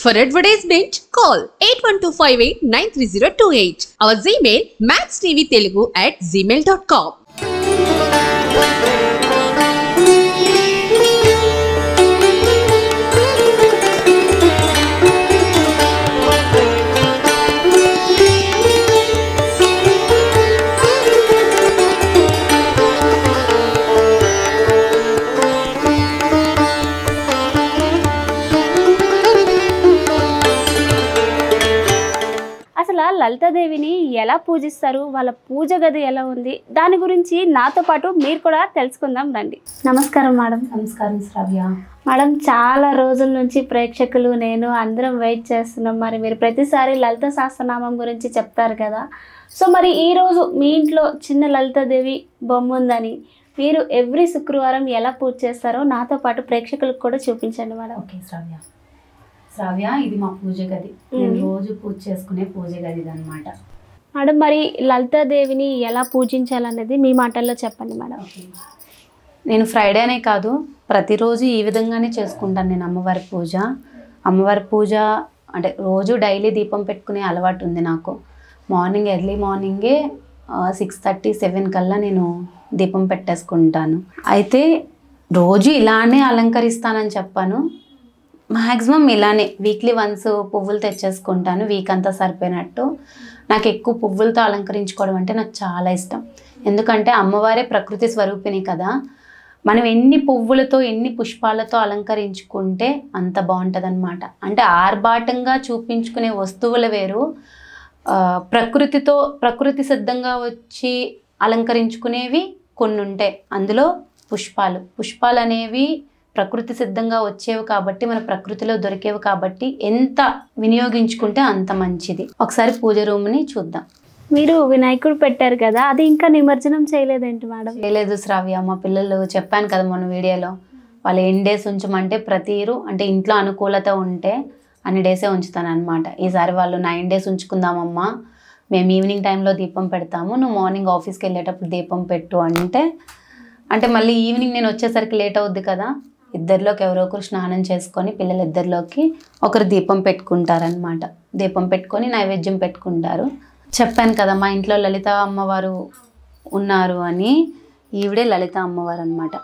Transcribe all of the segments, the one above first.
For advertisement, call 8125893028. Our Gmail maxtvtelugu@gmail.com. అసలు లలితాదేవిని ఎలా పూజిస్తారు, వాళ్ళ పూజ గది ఎలా ఉంది, దాని గురించి నాతో పాటు మీరు కూడా తెలుసుకుందాం రండి. నమస్కారం మేడం. నమస్కారం శ్రావ్య. మేడం, చాలా రోజుల నుంచి ప్రేక్షకులు నేను అందరం వెయిట్ చేస్తున్నాం. మరి మీరు ప్రతిసారి లలిత సహస్రనామం గురించి చెప్తారు కదా. సో మరి ఈరోజు మీ ఇంట్లో చిన్న లలితాదేవి బొమ్మ ఉందని మీరు ఎవ్రీ శుక్రవారం ఎలా పూజ చేస్తారో నాతో పాటు ప్రేక్షకులకు కూడా చూపించండి మేడం. ఓకే శ్రావ్య. శ్రావ్య, ఇది మా పూజ గది. నేను రోజు పూజ చేసుకునే పూజ గది అనమాట. మేడం, మరి లలితాదేవిని ఎలా పూజించాలనేది మీ మాటల్లో చెప్పండి మేడం. నేను ఫ్రైడేనే కాదు, ప్రతిరోజు ఈ విధంగానే చేసుకుంటాను నేను అమ్మవారి పూజ. అమ్మవారి పూజ అంటే రోజు డైలీ దీపం పెట్టుకునే అలవాటు ఉంది నాకు. మార్నింగ్ ఎర్లీ మార్నింగే 6:30, 7 కల్లా నేను దీపం పెట్టేసుకుంటాను. అయితే రోజు ఇలానే అలంకరిస్తానని చెప్పాను, మ్యాక్సిమం ఇలానే వీక్లీ వన్స్ పువ్వులు తెచ్చేసుకుంటాను, వీక్ అంతా సరిపోయినట్టు. నాకు ఎక్కువ పువ్వులతో అలంకరించుకోవడం అంటే నాకు చాలా ఇష్టం. ఎందుకంటే అమ్మవారే ప్రకృతి స్వరూపిణి కదా, మనం ఎన్ని పువ్వులతో ఎన్ని పుష్పాలతో అలంకరించుకుంటే అంత బాగుంటుంది అనమాట. అంటే ఆర్భాటంగా చూపించుకునే వస్తువులు వేరు, ప్రకృతి సిద్ధంగా వచ్చి అలంకరించుకునేవి కొన్ని ఉంటాయి. అందులో పుష్పాలు అనేవి ప్రకృతి సిద్ధంగా వచ్చేవి కాబట్టి, మన ప్రకృతిలో దొరికేవి కాబట్టి ఎంత వినియోగించుకుంటే అంత మంచిది. ఒకసారి పూజ రూమ్ని చూద్దాం. మీరు వినాయకుడు పెట్టారు కదా, అది ఇంకా నిమజ్జనం చేయలేదేంటి మేడం? చేయలేదు శ్రావ్య. మా పిల్లలు చెప్పాను కదా మొన్న వీడియోలో, వాళ్ళు ఎన్ని డేస్ ఉంచమంటే అంటే ఇంట్లో అనుకూలత ఉంటే అన్ని డేసే ఉంచుతాను అనమాట. ఈసారి వాళ్ళు 9 days ఉంచుకుందామమ్మా, మేము ఈవినింగ్ టైంలో దీపం పెడతాము, నువ్వు మార్నింగ్ ఆఫీస్కి వెళ్ళేటప్పుడు దీపం పెట్టు అంటే మళ్ళీ ఈవినింగ్ నేను వచ్చేసరికి లేట్ అవుద్ది కదా. ఇద్దరిలోకి ఎవరో ఒకరు స్నానం చేసుకొని పిల్లలిద్దరిలోకి ఒకరు దీపం పెట్టుకుంటారనమాట. దీపం పెట్టుకొని నైవేద్యం పెట్టుకుంటారు. చెప్పాను కదా మా ఇంట్లో లలిత అమ్మవారు ఉన్నారు అని. ఈవిడే లలిత అమ్మవారు అనమాట,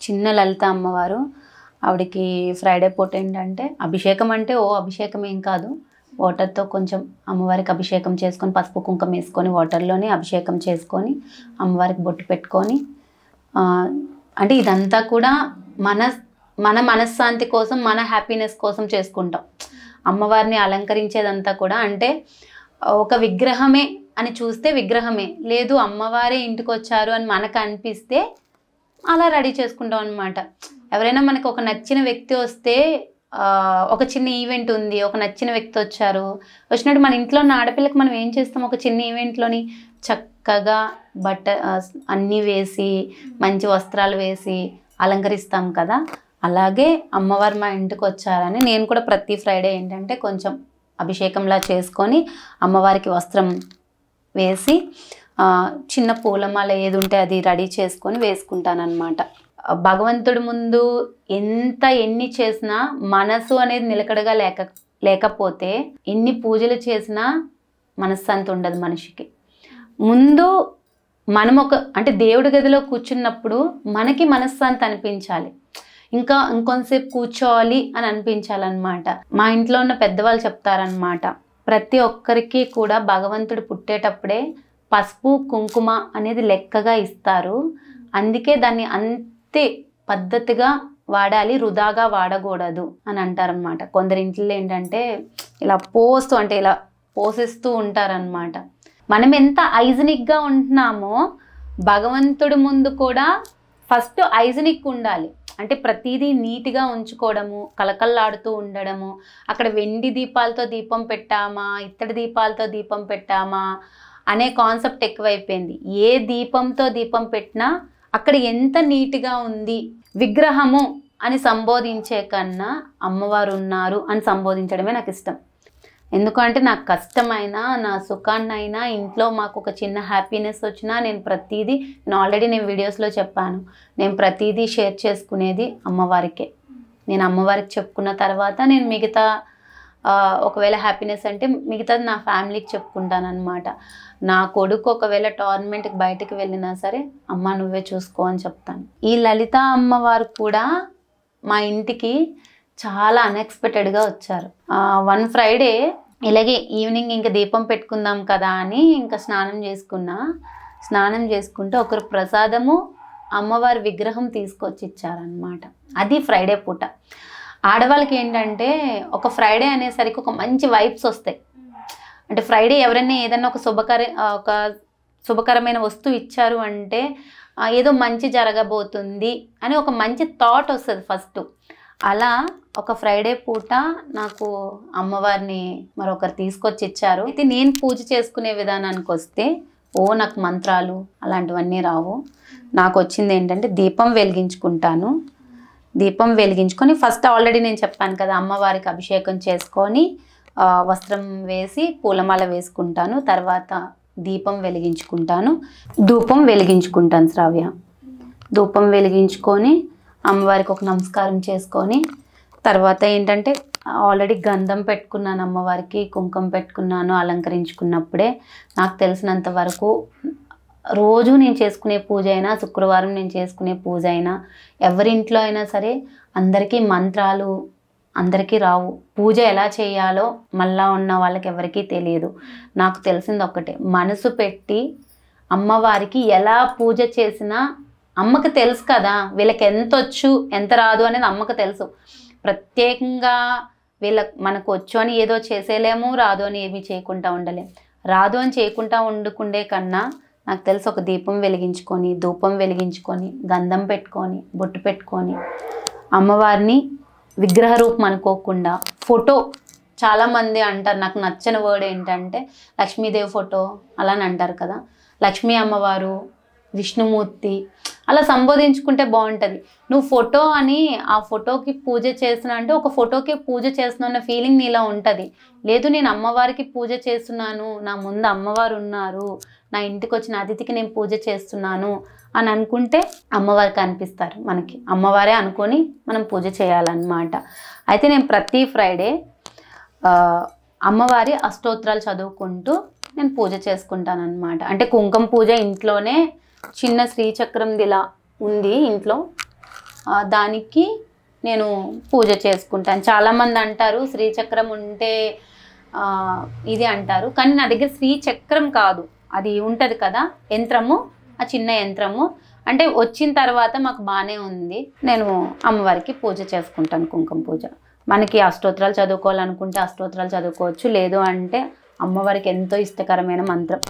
చిన్న లలిత అమ్మవారు. ఆవిడకి ఫ్రైడే పూట ఏంటంటే అభిషేకం అంటే అభిషేకం ఏం కాదు, వాటర్తో కొంచెం అమ్మవారికి అభిషేకం చేసుకొని పసుపు కుంకుమ వేసుకొని వాటర్లోనే అభిషేకం చేసుకొని అమ్మవారికి బొట్టు పెట్టుకొని, అంటే ఇదంతా కూడా మన మనశ్శాంతి కోసం, మన హ్యాపీనెస్ కోసం చేసుకుంటాం. అమ్మవారిని అలంకరించేదంతా కూడా అంటే ఒక విగ్రహమే అని చూస్తే విగ్రహమే, లేదు అమ్మవారే ఇంటికి వచ్చారు అని మనకు అనిపిస్తే అలా రెడీ చేసుకుంటాం అనమాట. ఎవరైనా మనకు ఒక నచ్చిన వ్యక్తి వస్తే, ఒక చిన్న ఈవెంట్ ఉంది, ఒక నచ్చిన వ్యక్తి వచ్చినట్టు మన ఇంట్లో ఉన్న ఆడపిల్లకి మనం ఏం చేస్తాం, ఒక చిన్న ఈవెంట్లోని చక్కగా అన్నీ వేసి మంచి వస్త్రాలు వేసి అలంకరిస్తాం కదా. అలాగే అమ్మవారు మా ఇంటికి వచ్చారని నేను కూడా ప్రతి ఫ్రైడే ఏంటంటే కొంచెం అభిషేకంలా చేసుకొని అమ్మవారికి వస్త్రం వేసి చిన్న పూలమాల ఏది ఉంటే అది రెడీ చేసుకొని వేసుకుంటానన్నమాట. భగవంతుడి ముందు ఎన్ని చేసినా మనసు అనేది నిలకడగా లేకపోతే ఎన్ని పూజలు చేసినా మనశ్శాంతి ఉండదు మనిషికి. ముందు మనం అంటే దేవుడి గదిలో కూర్చున్నప్పుడు మనకి మనశ్శాంతి అనిపించాలి, ఇంకొంతసేపు కూర్చోవాలి అని అనిపించాలన్నమాట. మా ఇంట్లో ఉన్న పెద్దవాళ్ళు చెప్తారనమాట, ప్రతి ఒక్కరికి కూడా భగవంతుడు పుట్టేటప్పుడే పసుపు కుంకుమ అనేది లెక్కగా ఇస్తారు, అందుకే దాన్ని అంతే పద్ధతిగా వాడాలి, వృధాగా వాడకూడదు అని అంటారనమాట. కొందరి ఇంట్లో ఏంటంటే ఇలా పోసేస్తూ ఉంటారనమాట. మనం ఎంత హైజినిక్గా ఉంటున్నామో భగవంతుడి ముందు కూడా ఫస్ట్ హైజినిక్ ఉండాలి. అంటే ప్రతిదీ నీట్గా ఉంచుకోవడము, కలకల్లాడుతూ ఉండడము. అక్కడ వెండి దీపాలతో దీపం పెట్టామా, ఇత్తడి దీపాలతో దీపం పెట్టామా అనే కాన్సెప్ట్ ఎక్కువైపోయింది. ఏ దీపంతో దీపం పెట్టినా అక్కడ ఎంత నీట్గా ఉంది, విగ్రహము అని సంబోధించే కన్నా అమ్మవారు ఉన్నారు అని సంబోధించడమే నాకు ఇష్టం. ఎందుకంటే నాకు కష్టమైనా నా సుఖాన్నైనా ఇంట్లో మాకు ఒక చిన్న హ్యాపీనెస్ వచ్చినా నేను ప్రతిదీ ఆల్రెడీ నేను వీడియోస్లో చెప్పాను, నేను ప్రతిదీ షేర్ చేసుకునేది అమ్మవారికే. నేను అమ్మవారికి చెప్పుకున్న తర్వాత నేను మిగతా ఒకవేళ హ్యాపీనెస్ అంటే మిగతాది నా ఫ్యామిలీకి చెప్పుకుంటాను అనమాట. నా కొడుకు ఒకవేళ టోర్నమెంట్కి బయటకు వెళ్ళినా సరే అమ్మ నువ్వే చూసుకో అని చెప్తాను. ఈ లలిత అమ్మవారు కూడా మా ఇంటికి చాలా అన్ఎక్స్పెక్టెడ్గా వచ్చారు. వన్ ఫ్రైడే ఇలాగే ఈవినింగ్ ఇంకా దీపం పెట్టుకుందాం కదా అని ఇంకా స్నానం చేసుకుంటే ఒకరు ప్రసాదము అమ్మవారి విగ్రహం తీసుకొచ్చి ఇచ్చారనమాట. అది ఫ్రైడే పూట. ఆడవాళ్ళకి ఏంటంటే ఒక ఫ్రైడే అనేసరికి ఒక మంచి వైబ్స్ వస్తాయి. అంటే ఫ్రైడే ఎవరైనా ఏదైనా ఒక శుభకరమైన వస్తువు ఇచ్చారు అంటే ఏదో మంచి జరగబోతుంది అని ఒక మంచి థాట్ వస్తుంది ఫస్ట్. అలా ఒక ఫ్రైడే పూట నాకు అమ్మవారిని మరొకరు తీసుకొచ్చి ఇచ్చారు. అయితే నేను పూజ చేసుకునే విధానానికి వస్తే నాకు మంత్రాలు అలాంటివన్నీ రావు. నాకు వచ్చింది ఏంటంటే దీపం వెలిగించుకుంటాను. దీపం వెలిగించుకొని ఫస్ట్ ఆల్రెడీ నేను చెప్పాను కదా అమ్మవారికి అభిషేకం చేసుకొని వస్త్రం వేసి పూలమాల వేసుకుంటాను. తర్వాత దీపం వెలిగించుకుంటాను, ధూపం వెలిగించుకుంటాను. శ్రావ్య ధూపం వెలిగించుకొని అమ్మవారికి ఒక నమస్కారం చేసుకొని తర్వాత ఏంటంటే ఆల్రెడీ గంధం పెట్టుకున్నాను, అమ్మవారికి కుంకుమ పెట్టుకున్నాను. అలంకరించుకున్నప్పుడే నాకు తెలిసినంత వరకు రోజు నేను చేసుకునే పూజ అయినా శుక్రవారం నేను చేసుకునే పూజ అయినా ఎవరింట్లో అయినా సరే అందరికీ మంత్రాలు అందరికీ రావు. పూజ ఎలా చేయాలో మళ్ళా ఉన్న వాళ్ళకి ఎవరికీ తెలియదు. నాకు తెలిసింది ఒక్కటే, మనసు పెట్టి అమ్మవారికి ఎలా పూజ చేసినా అమ్మకి తెలుసు కదా వీళ్ళకి ఎంత వచ్చు ఎంత రాదు అనేది అమ్మకి తెలుసు. ప్రత్యేకంగా మనకు వచ్చు అని ఏదో చేసేలేము, రాదు అని ఏమీ చేయకుండా ఉండలేము. రాదు అని చేయకుండా వండుకుండే కన్నా నాకు తెలిసి ఒక దీపం వెలిగించుకొని ధూపం వెలిగించుకొని గంధం పెట్టుకొని బొట్టు పెట్టుకొని అమ్మవారిని విగ్రహ రూపం అనుకోకుండా ఫోటో, చాలామంది అంటారు నాకు నచ్చని వర్డ్ ఏంటంటే లక్ష్మీదేవి ఫోటో అలా అని అంటారు కదా. లక్ష్మీ అమ్మవారు, విష్ణుమూర్తి అలా సంబోధించుకుంటే బాగుంటుంది. నువ్వు ఫోటో అని ఆ ఫోటోకి పూజ చేస్తున్నా అంటే ఒక ఫోటోకి పూజ చేస్తున్నా అన్న ఫీలింగ్ నీలో ఉంటుంది. లేదు నేను అమ్మవారికి పూజ చేస్తున్నాను, నా ముందు అమ్మవారు ఉన్నారు, నా ఇంటికి వచ్చిన అతిథికి నేను పూజ చేస్తున్నాను అని అనుకుంటే అమ్మవారికి అనిపిస్తారు. మనకి అమ్మవారే అనుకొని మనం పూజ చేయాలన్నమాట. అయితే నేను ప్రతి ఫ్రైడే అమ్మవారి అష్టోత్తరాలు చదువుకుంటూ నేను పూజ చేసుకుంటాను అనమాట. అంటే కుంకుమ పూజ ఇంట్లోనే చిన్న శ్రీచక్రం దిలా ఉంది ఇంట్లో, దానికి నేను పూజ చేసుకుంటాను. చాలామంది అంటారు శ్రీచక్రం ఉంటే ఇది అంటారు, కానీ నా దగ్గర శ్రీచక్రం కాదు, అది ఉంటుంది కదా యంత్రము, ఆ చిన్న యంత్రము. అంటే వచ్చిన తర్వాత మాకు బాగానే ఉంది, నేను అమ్మవారికి పూజ చేసుకుంటాను కుంకుమ పూజ. మనకి అష్టోత్తరాలు చదువుకోవాలనుకుంటే అష్టోత్తరాలు చదువుకోవచ్చు, లేదు అంటే అమ్మవారికి ఎంతో ఇష్టకరమైన మంత్రం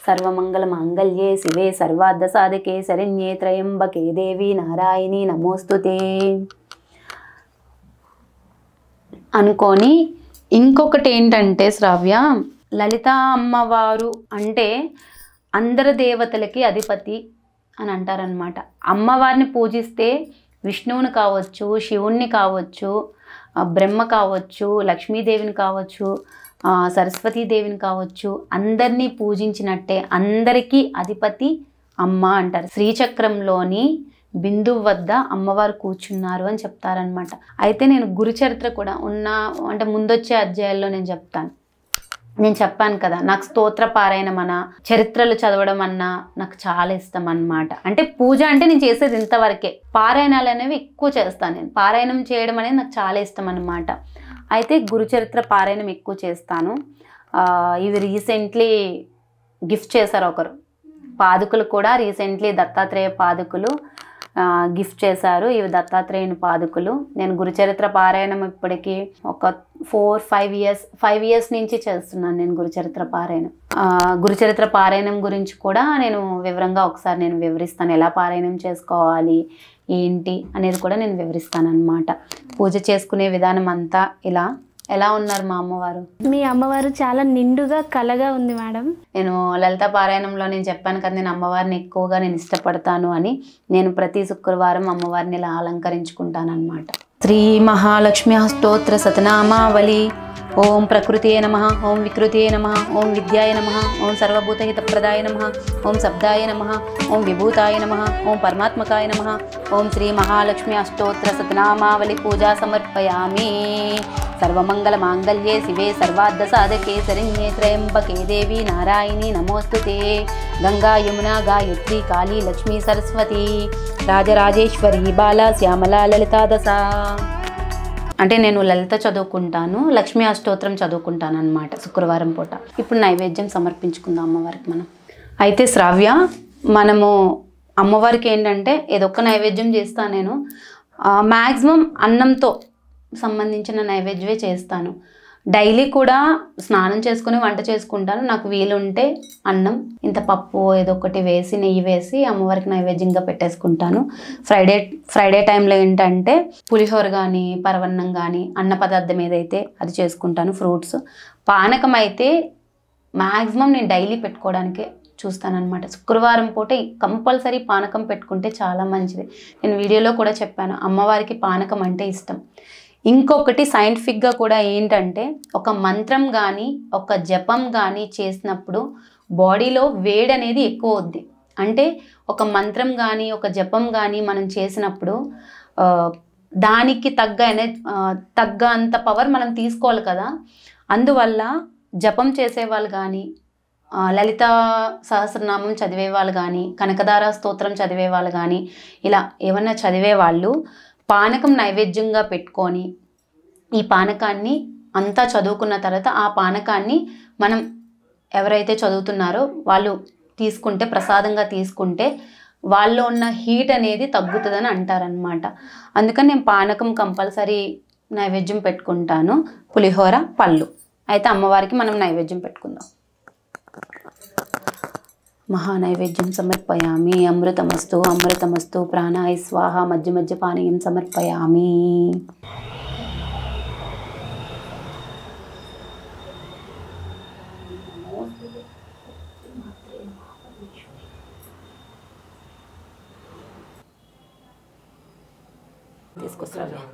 సర్వమంగళ మాంగళ్యే శివే సర్వార్థ సాధకే శరణ్యే త్రయంబకే దేవి నారాయణి నమోస్తుతే అనుకొని. ఇంకొకటి ఏంటంటే శ్రావ్య, లలిత అమ్మవారు అంటే అందరి దేవతలకి అధిపతి అని అంటారనమాట. అమ్మవారిని పూజిస్తే విష్ణువుని కావచ్చు, శివుణ్ణి కావచ్చు, బ్రహ్మ కావచ్చు, లక్ష్మీదేవిని కావచ్చు, సరస్వతీదేవిని కావచ్చు, అందరినీ పూజించినట్టే. అందరికీ అధిపతి అమ్మ అంటారు. శ్రీచక్రంలోని బిందువు వద్ద అమ్మవారు కూర్చున్నారు అని చెప్తారనమాట. అయితే నేను గురుచరిత్ర కూడా అంటే ముందొచ్చే అధ్యాయాల్లో నేను చెప్తాను. నేను చెప్పాను కదా నాకు స్తోత్ర పారాయణం అన్నా చరిత్రలు చదవడం అన్నా నాకు చాలా ఇష్టం అన్నమాట. అంటే పూజ అంటే నేను చేసేది ఇంతవరకే, పారాయణాలు అనేవి ఎక్కువ చేస్తాను. నేను పారాయణం చేయడం అనేది నాకు చాలా ఇష్టం అన్నమాట. అయితే గురుచరిత్ర పారాయణం ఎక్కువ చేస్తాను. ఇవి రీసెంట్లీ గిఫ్ట్ చేశారు ఒకరు, పాదుకలు కూడా రీసెంట్లీ దత్తాత్రేయ పాదుకలు గిఫ్ట్ చేశారు. ఇవి దత్తాత్రేయుని పాదుకలు. నేను గురుచరిత్ర పారాయణం ఇప్పటికీ ఒక 4-5 ఇయర్స్ నుంచి చేస్తున్నాను నేను గురుచరిత్ర పారాయణం. గురుచరిత్ర పారాయణం గురించి కూడా నేను వివరంగా ఒకసారి నేను వివరిస్తాను, ఎలా పారాయణం చేసుకోవాలి ఏంటి అనేది కూడా నేను వివరిస్తాను అన్నమాట. పూజ చేసుకునే విధానం అంతా ఎలా ఉన్నారు మా అమ్మవారు? మీ అమ్మవారు చాలా నిండుగా కలగా ఉంది మేడం. నేను లలిత పారాయణంలో నేను చెప్పాను కదా నేను అమ్మవారిని ఎక్కువగా నేను ఇష్టపడతాను అని. నేను ప్రతి శుక్రవారం అమ్మవారిని ఇలా అలంకరించుకుంటాను అనమాట. श्री महालक्ष्म्याः स्तोत्र सतनामावली। ओम प्रकृते नमः, ओम विकृते नमः, ओम विद्याय नमः, ओम सर्वभूतहितप्रदाय नमः, ओम शब्दाय नमः, ओम विभूताय नमः, ओम परमात्मकाय नमः। ओम श्री महालक्ष्मी अष्टोत्तर शतनामावली पूजा समर्पयामि। सर्वमंगलमांगल्ये शिवे सर्वार्धसाधके शरण्ये त्र्यंबके देवी नारायणी नमोस्तुते। गंगा यमुना गायत्री काली लक्ष्मी सरस्वती राजराजेश्वरी बाला శ్యామలా లలితా దశ। అంటే నేను లలిత చదువుకుంటాను, లక్ష్మీ అష్టోత్తరం చదువుకుంటాను అన్నమాట శుక్రవారం పూట। ఇప్పుడు నైవేద్యం సమర్పించుకుందాం అమ్మవారికి మనం। అయితే శ్రావ్య, మనము అమ్మవారికి ఏంటంటే ఏదొక్క నైవేద్యం చేస్తాను నేను, మ్యాక్సిమం అన్నంతో సంబంధించిన నైవేద్యమే చేస్తాను। డైలీ కూడా స్నానం చేసుకుని వంట చేసుకుంటాను, నాకు వీలుంటే అన్నం ఇంత పప్పు ఏదో ఒకటి వేసి నెయ్యి వేసి అమ్మవారికి నైవేద్యంగా పెట్టేసుకుంటాను। ఫ్రైడే టైంలో ఏంటంటే పులిహోర కానీ పరవన్నం కానీ అన్న పదార్థం ఏదైతే అది చేసుకుంటాను, ఫ్రూట్స్। పానకం అయితే మ్యాక్సిమం నేను డైలీ పెట్టుకోవడానికే చూస్తానన్నమాట। శుక్రవారం పూట కంపల్సరీ పానకం పెట్టుకుంటే చాలా మంచిది। నేను వీడియోలో కూడా చెప్పాను, అమ్మవారికి పానకం అంటే ఇష్టం। ఇంకొకటి సైంటిఫిక్గా కూడా ఏంటంటే ఒక మంత్రం కానీ ఒక జపం కానీ చేసినప్పుడు బాడీలో వేడి అనేది ఎక్కువ అవుద్ది। అంటే ఒక మంత్రం కానీ ఒక జపం కానీ మనం చేసినప్పుడు దానికి తగ్గంత పవర్ మనం తీసుకోవాలి కదా। అందువల్ల జపం చేసేవాళ్ళు కానీ లలిత సహస్రనామం చదివే వాళ్ళు కానీ కనకదార స్తోత్రం చదివే వాళ్ళు కానీ ఇలా ఏమన్నా చదివే వాళ్ళు పానకం నైవేద్యంగా పెట్టుకొని ఈ పానకాన్ని అంతా చదువుకున్న తర్వాత ఆ పానకాన్ని మనం ఎవరైతే చదువుతున్నారో వాళ్ళు తీసుకుంటే, ప్రసాదంగా తీసుకుంటే వాళ్ళలో ఉన్న హీట్ అనేది తగ్గుతుందని అంటారనమాట। అందుకని నేను పానకం కంపల్సరీ నైవేద్యం పెట్టుకుంటాను, పులిహోర పళ్ళు। అయితే అమ్మవారికి మనం నైవేద్యం పెట్టుకుందాం। మహానైవేద్యం సమర్పయామి। అమృతమస్తు అమృతమస్తు ప్రాణాయ స్వాహ మధ్య మధ్య పానీయం సమర్పయామి। తీసుకొస్తాను।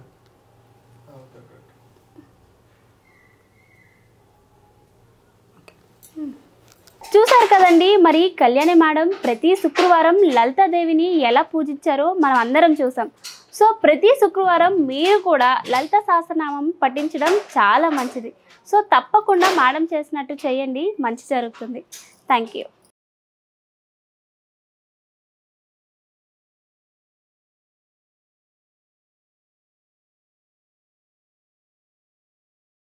చూసారు కదండి, మరి కళ్యాణి మేడం ప్రతి శుక్రవారం లలితాదేవిని ఎలా పూజించారో మనం అందరం చూసాం। సో ప్రతి శుక్రవారం మీరు కూడా లలిత సహస్రనామం పఠించడం చాలా మంచిది। సో తప్పకుండా మేడం చేసినట్టు చేయండి, మంచి జరుగుతుంది। Thank you.